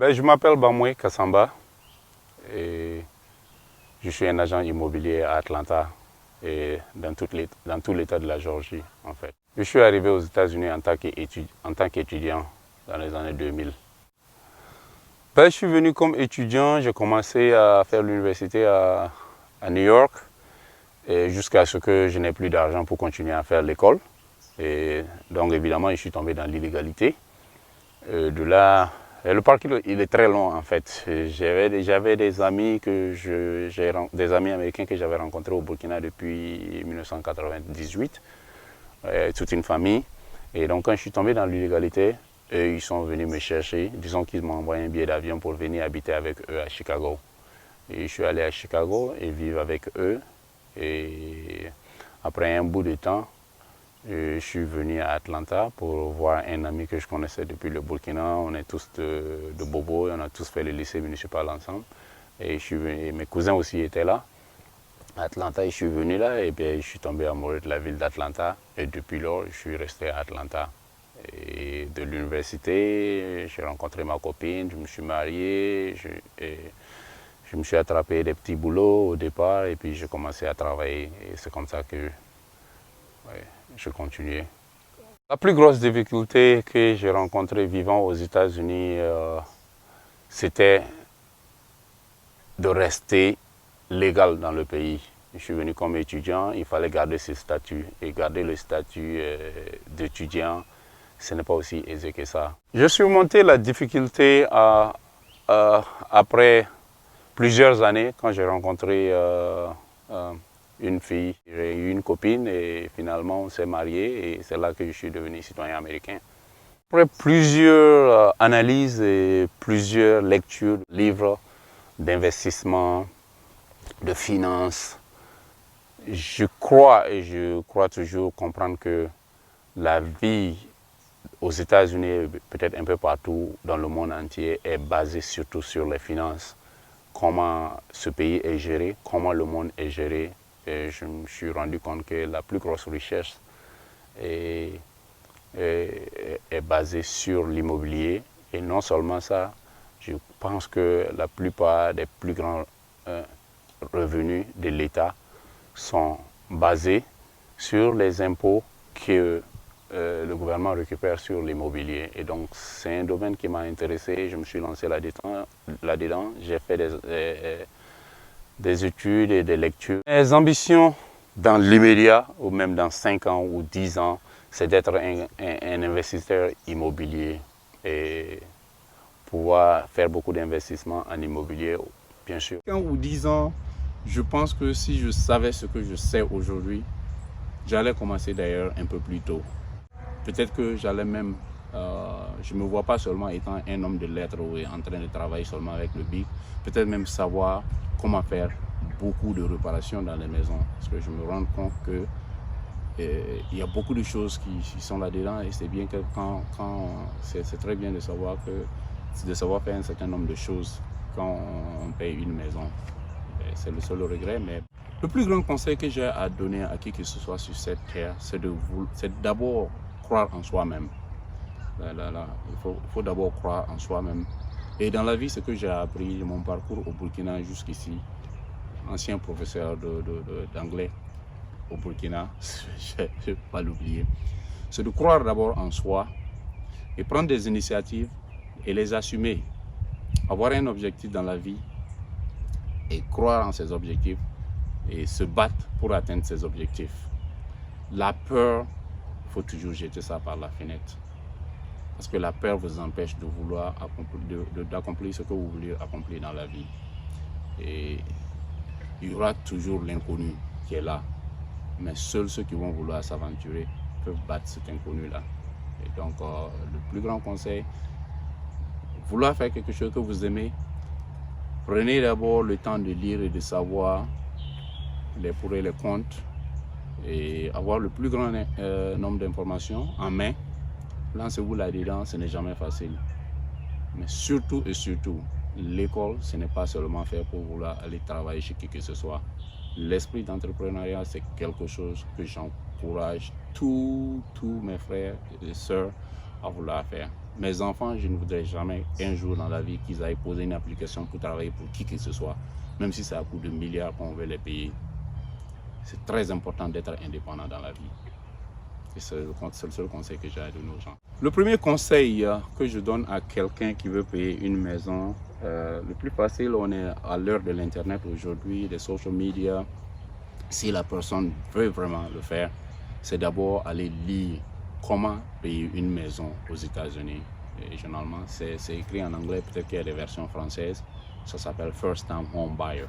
Je m'appelle Bamoué Kassamba et je suis un agent immobilier à Atlanta et dans tout l'État de la Géorgie en fait. Je suis arrivé aux États-Unis en tant qu'étudiant dans les années 2000. Je suis venu comme étudiant, j'ai commencé à faire l'université à New York jusqu'à ce que je n'ai plus d'argent pour continuer à faire l'école. Et donc évidemment, je suis tombé dans l'illégalité. De là, le parcours il est très long en fait. J'avais des amis des amis américains que j'avais rencontrés au Burkina depuis 1998, toute une famille. Et donc quand je suis tombé dans l'illégalité, eux ils sont venus me chercher. Disons qu'ils m'ont envoyé un billet d'avion pour venir habiter avec eux à Chicago. Et je suis allé à Chicago et vivre avec eux. Et après un bout de temps, je suis venu à Atlanta pour voir un ami que je connaissais depuis le Burkina. On est tous de Bobo et on a tous fait le lycée municipal ensemble. Et mes cousins aussi étaient là, à Atlanta. Et je suis venu là et puis je suis tombé amoureux de la ville d'Atlanta. Et depuis lors, je suis resté à Atlanta. Et de l'université, j'ai rencontré ma copine, je me suis marié. Je me suis attrapé des petits boulots au départ et puis j'ai commencé à travailler. Et c'est comme ça que je continuais. La plus grosse difficulté que j'ai rencontrée vivant aux États-Unis, c'était de rester légal dans le pays. Je suis venu comme étudiant, il fallait garder ce statut. Et garder le statut d'étudiant, ce n'est pas aussi aisé que ça. J'ai surmonté la difficulté après plusieurs années quand j'ai rencontré une fille. J'ai eu une copine et finalement on s'est mariés et c'est là que je suis devenu citoyen américain. Après plusieurs analyses et plusieurs lectures, livres d'investissement, de finances, je crois toujours comprendre que la vie aux États-Unis, peut-être un peu partout dans le monde entier, est basée surtout sur les finances. Comment ce pays est géré, comment le monde est géré. Et je me suis rendu compte que la plus grosse richesse est basée sur l'immobilier. Et non seulement ça, je pense que la plupart des plus grands revenus de l'État sont basés sur les impôts que le gouvernement récupère sur l'immobilier. Et donc c'est un domaine qui m'a intéressé, je me suis lancé là-dedans. J'ai fait des études et des lectures. Mes ambitions dans l'immédiat, ou même dans 5 ans ou 10 ans, c'est d'être un investisseur immobilier et pouvoir faire beaucoup d'investissements en immobilier, bien sûr. 5 ou 10 ans, je pense que si je savais ce que je sais aujourd'hui, j'allais commencer d'ailleurs un peu plus tôt. Peut-être que j'allais même, je ne me vois pas seulement étant un homme de lettres ou en train de travailler seulement avec le BIC, peut-être même savoir comment faire beaucoup de réparations dans les maisons. Parce que je me rends compte que il y a beaucoup de choses qui sont là-dedans et c'est bien que c'est très bien de savoir faire un certain nombre de choses quand on paye une maison. C'est le seul regret, mais le plus grand conseil que j'ai à donner à qui que ce soit sur cette terre, c'est d'abord croire en soi-même. Il faut d'abord croire en soi-même. Et dans la vie, ce que j'ai appris de mon parcours au Burkina jusqu'ici, ancien professeur d'anglais au Burkina, je ne vais pas l'oublier, c'est de croire d'abord en soi et prendre des initiatives et les assumer. Avoir un objectif dans la vie et croire en ses objectifs et se battre pour atteindre ses objectifs. La peur, il faut toujours jeter ça par la fenêtre. Parce que la peur vous empêche de vouloir d'accomplir ce que vous voulez accomplir dans la vie. Et il y aura toujours l'inconnu qui est là. Mais seuls ceux qui vont vouloir s'aventurer peuvent battre cet inconnu-là. Et donc, le plus grand conseil, vouloir faire quelque chose que vous aimez, prenez d'abord le temps de lire et de savoir les pour et les contre et avoir le plus grand nombre d'informations en main. Lancez-vous là-dedans, ce n'est jamais facile. Mais surtout et surtout, l'école, ce n'est pas seulement fait pour vouloir aller travailler chez qui que ce soit. L'esprit d'entrepreneuriat, c'est quelque chose que j'encourage tous mes frères et sœurs à vouloir faire. mes enfants, je ne voudrais jamais un jour dans la vie qu'ils aillent poser une application pour travailler pour qui que ce soit, même si c'est à coût de milliards qu'on veut les payer. C'est très important d'être indépendant dans la vie. Et c'est le seul conseil que j'ai à donner aux gens. Le premier conseil que je donne à quelqu'un qui veut payer une maison, le plus facile, on est à l'heure de l'internet aujourd'hui, des social media. Si la personne veut vraiment le faire, c'est d'abord aller lire comment payer une maison aux États-Unis. Et généralement, c'est écrit en anglais, peut-être qu'il y a des versions françaises. Ça s'appelle First Time Home Buyer.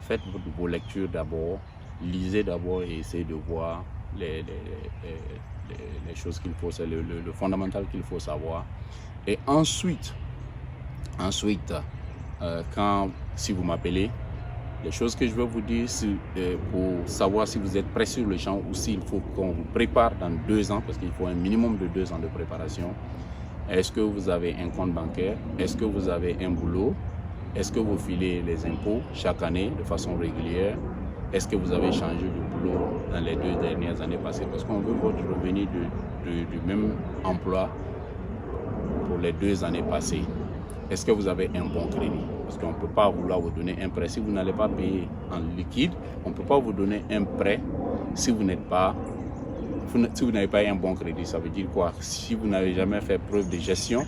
Faites vos lectures d'abord, lisez d'abord et essayez de voir les choses qu'il faut, c'est le fondamental qu'il faut savoir. Et ensuite, si vous m'appelez, les choses que je veux vous dire pour savoir si vous êtes prêt sur le champ ou s'il faut qu'on vous prépare dans 2 ans, parce qu'il faut un minimum de 2 ans de préparation. Est-ce que vous avez un compte bancaire? Est-ce que vous avez un boulot? Est-ce que vous filez les impôts chaque année de façon régulière? Est-ce que vous avez changé de boulot dans les 2 dernières années passées? Parce qu'on veut votre revenu du même emploi pour les 2 années passées. Est-ce que vous avez un bon crédit? Parce qu'on ne peut pas vouloir vous donner un prêt. Si vous n'allez pas payer en liquide, on ne peut pas vous donner un prêt si vous n'avez pas un bon crédit. Ça veut dire quoi? Si vous n'avez jamais fait preuve de gestion,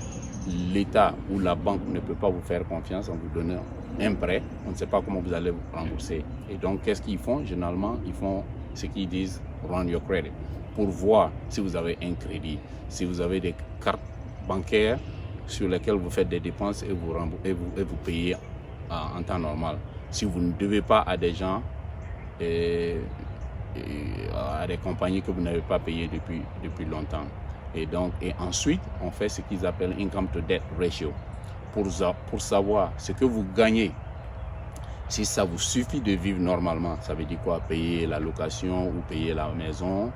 l'État ou la banque ne peut pas vous faire confiance en vous donnant un prêt. On ne sait pas comment vous allez vous rembourser. Et donc, qu'est-ce qu'ils font? Généralement, ils font ce qu'ils disent « run your credit » pour voir si vous avez un crédit, si vous avez des cartes bancaires sur lesquelles vous faites des dépenses et vous payez en temps normal. Si vous ne devez pas à des gens à des compagnies que vous n'avez pas payées depuis longtemps. Et ensuite, on fait ce qu'ils appellent income to debt ratio pour savoir ce que vous gagnez. Si ça vous suffit de vivre normalement, ça veut dire quoi? Payer la location ou payer la maison,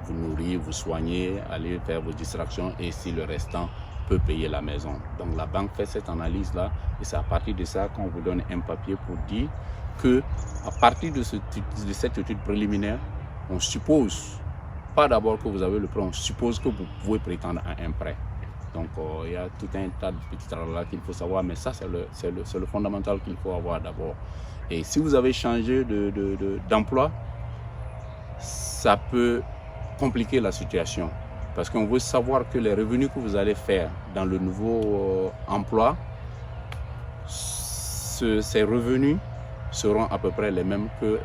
vous nourrir, vous soigner, aller faire vos distractions et si le restant peut payer la maison. Donc la banque fait cette analyse-là et c'est à partir de ça qu'on vous donne un papier pour dire que à partir de cette étude préliminaire, on suppose, pas d'abord que vous avez le prêt, on suppose que vous pouvez prétendre à un prêt. Donc il y a tout un tas de petits tralala qu'il faut savoir, mais ça c'est le fondamental qu'il faut avoir d'abord. Et si vous avez changé d'emploi, ça peut compliquer la situation. Parce qu'on veut savoir que les revenus que vous allez faire dans le nouveau emploi, ces revenus seront à peu près les mêmes que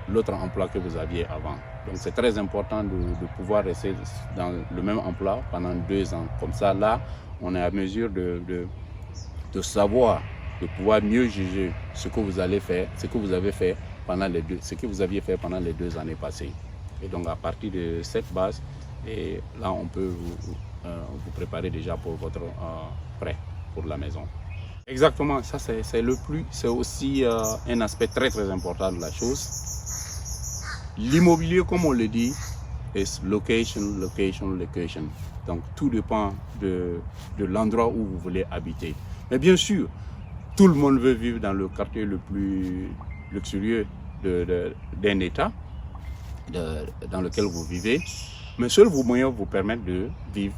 l'autre emploi que vous aviez avant. Donc c'est très important de pouvoir rester dans le même emploi pendant 2 ans. Comme ça, là, on est à mesure de savoir, de pouvoir mieux juger ce que vous allez faire, ce que vous avez fait pendant ce que vous aviez fait pendant les 2 années passées. Et donc à partir de cette base, et là, on peut vous préparer déjà pour votre prêt pour la maison. Exactement, ça c'est aussi un aspect très très important de la chose. L'immobilier, comme on le dit, est location, location, location. Donc tout dépend de l'endroit où vous voulez habiter. Mais bien sûr, tout le monde veut vivre dans le quartier le plus luxurieux d'un État dans lequel vous vivez. Mais seuls vos moyens vous permettent de vivre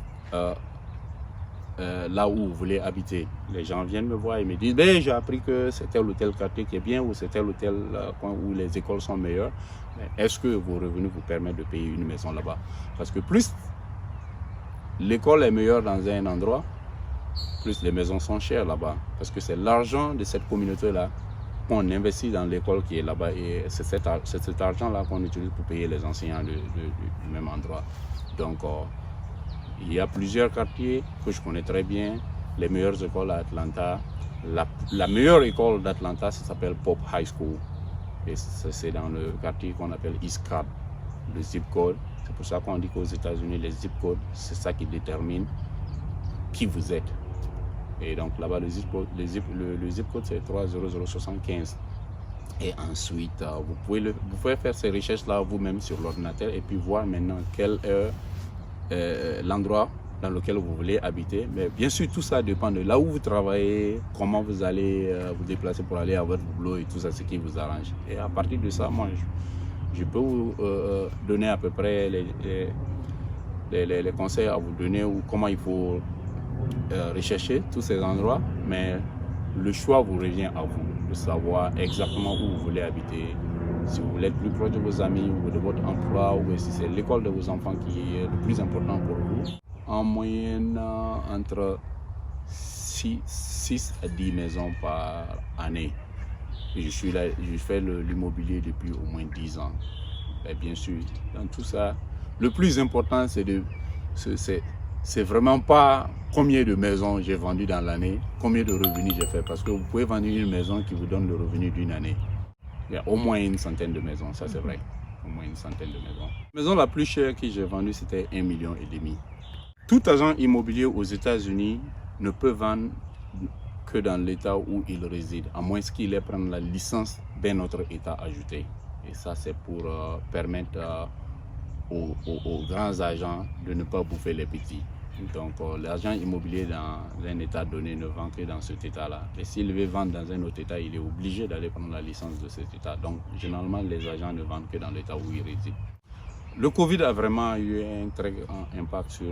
là où vous voulez habiter. Les gens viennent me voir et me disent « j'ai appris que c'est tel ou tel quartier qui est bien ou c'est tel ou tel coin où les écoles sont meilleures. » Est-ce que vos revenus vous permettent de payer une maison là-bas? Parce que plus l'école est meilleure dans un endroit, plus les maisons sont chères là-bas. Parce que c'est l'argent de cette communauté-là qu'on investit dans l'école qui est là-bas et c'est cet argent-là qu'on utilise pour payer les enseignants du même endroit. Donc, il y a plusieurs quartiers que je connais très bien, les meilleures écoles à Atlanta. La meilleure école d'Atlanta, ça s'appelle Pope High School. Et c'est dans le quartier qu'on appelle East Cobb, le zip code. C'est pour ça qu'on dit qu'aux États-Unis, les zip codes, c'est ça qui détermine qui vous êtes. Et donc là-bas, le zip code, c'est 30075. Et ensuite, vous pouvez faire ces recherches-là vous-même sur l'ordinateur et puis voir maintenant quel est l'endroit dans lequel vous voulez habiter. Mais bien sûr, tout ça dépend de là où vous travaillez, comment vous allez vous déplacer pour aller à votre boulot et tout ça, ce qui vous arrange. Et à partir de ça, moi, je peux vous donner à peu près les conseils à vous donner ou comment il faut rechercher tous ces endroits, mais le choix vous revient à vous, de savoir exactement où vous voulez habiter, si vous voulez être plus proche de vos amis ou de votre emploi, ou si c'est l'école de vos enfants qui est le plus important pour vous. En moyenne, entre 6 à 10 maisons par année. Et je fais l'immobilier depuis au moins 10 ans. Et bien sûr, dans tout ça, le plus important, c'est vraiment pas combien de maisons j'ai vendues dans l'année, combien de revenus j'ai fait. Parce que vous pouvez vendre une maison qui vous donne le revenu d'une année. Il y a au moins une centaine de maisons, ça c'est vrai. Au moins une centaine de maisons. La maison la plus chère que j'ai vendue, c'était 1,5 million. Tout agent immobilier aux États-Unis ne peut vendre que dans l'État où il réside, à moins qu'il ait prendre la licence d'un autre État ajouté. Et ça, c'est pour permettre aux grands agents de ne pas bouffer les petits. Donc, l'agent immobilier dans un État donné ne vend que dans cet État-là. Et s'il veut vendre dans un autre État, il est obligé d'aller prendre la licence de cet État. Donc, généralement, les agents ne vendent que dans l'État où ils résident. Le Covid a vraiment eu un très grand impact sur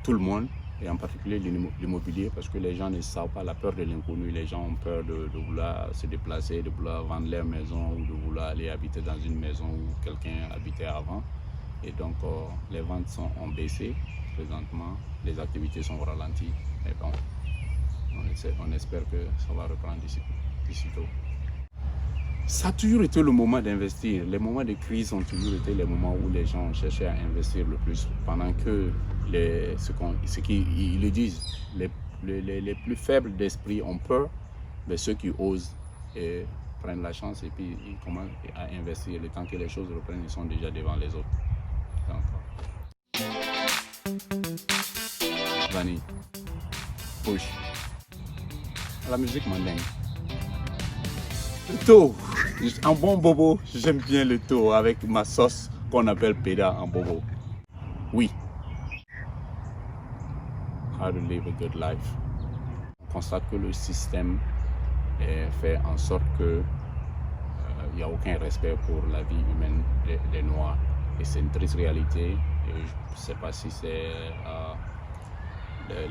tout le monde, et en particulier l'immobilier, parce que les gens ne savent pas, la peur de l'inconnu. Les gens ont peur de vouloir se déplacer, de vouloir vendre leur maison ou de vouloir aller habiter dans une maison où quelqu'un habitait avant. Et donc, les ventes ont baissé présentement, les activités sont ralenties. Mais bon, on espère que ça va reprendre d'ici tôt. Ça a toujours été le moment d'investir. Les moments de crise ont toujours été les moments où les gens ont cherché à investir le plus. Pendant que ce qu'ils le disent, les plus faibles d'esprit ont peur, mais ceux qui osent prennent la chance et puis ils commencent à investir. Le temps que les choses reprennent, ils sont déjà devant les autres. Vanille, push. La musique mandingue. Le taux, un bon bobo, j'aime bien le taux avec ma sauce qu'on appelle peda en bobo. Oui. How to live a good life. On constate que le système fait en sorte que il n'y a aucun respect pour la vie humaine des Noirs. Et c'est une triste réalité. Et je ne sais pas si c'est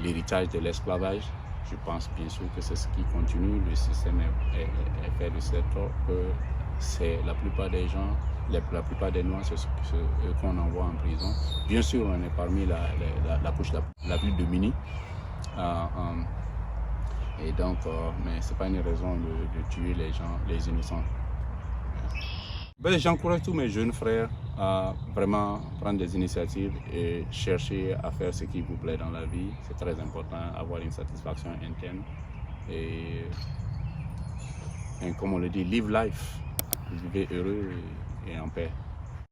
l'héritage de l'esclavage. Je pense bien sûr que c'est ce qui continue. Le système est fait de cette sorte que c'est la plupart des gens, la plupart des Noirs, c'est ceux qu'on envoie en prison. Bien sûr, on est parmi la couche la plus démunie. Et donc, mais ce n'est pas une raison de tuer les gens, les innocents. Ben, j'encourage tous mes jeunes frères à vraiment prendre des initiatives et chercher à faire ce qui vous plaît dans la vie. C'est très important, avoir une satisfaction interne. Et comme on le dit, live life. Vivez heureux et en paix.